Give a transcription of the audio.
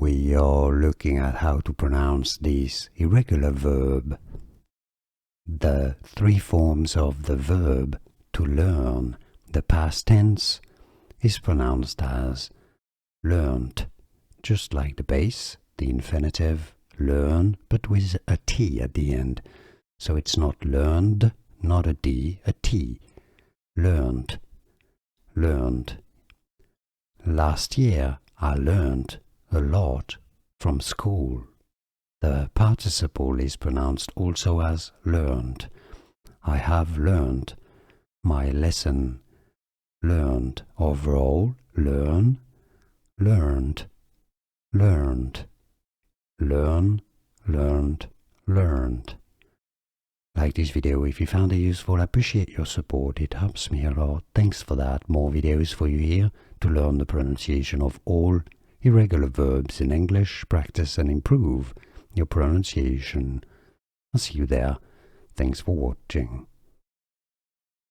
we are looking at how to pronounce this irregular verb. The three forms of the verb to learn, the past tense, is pronounced as learnt, just like the base, the infinitive, learn, but with a T at the end. So it's not learned, not a D, a T. Learned, learned. Last year I learned a lot from school. The participle is pronounced also as learned. I have learned my lesson. Learned, overall, learn, learned, learned, learn, learned, learned. Like this video if you found it useful. I appreciate your support, it helps me a lot. Thanks for that. More videos for you here to learn the pronunciation of all irregular verbs in English. Practice and improve your pronunciation. I'll see you there. Thanks for watching.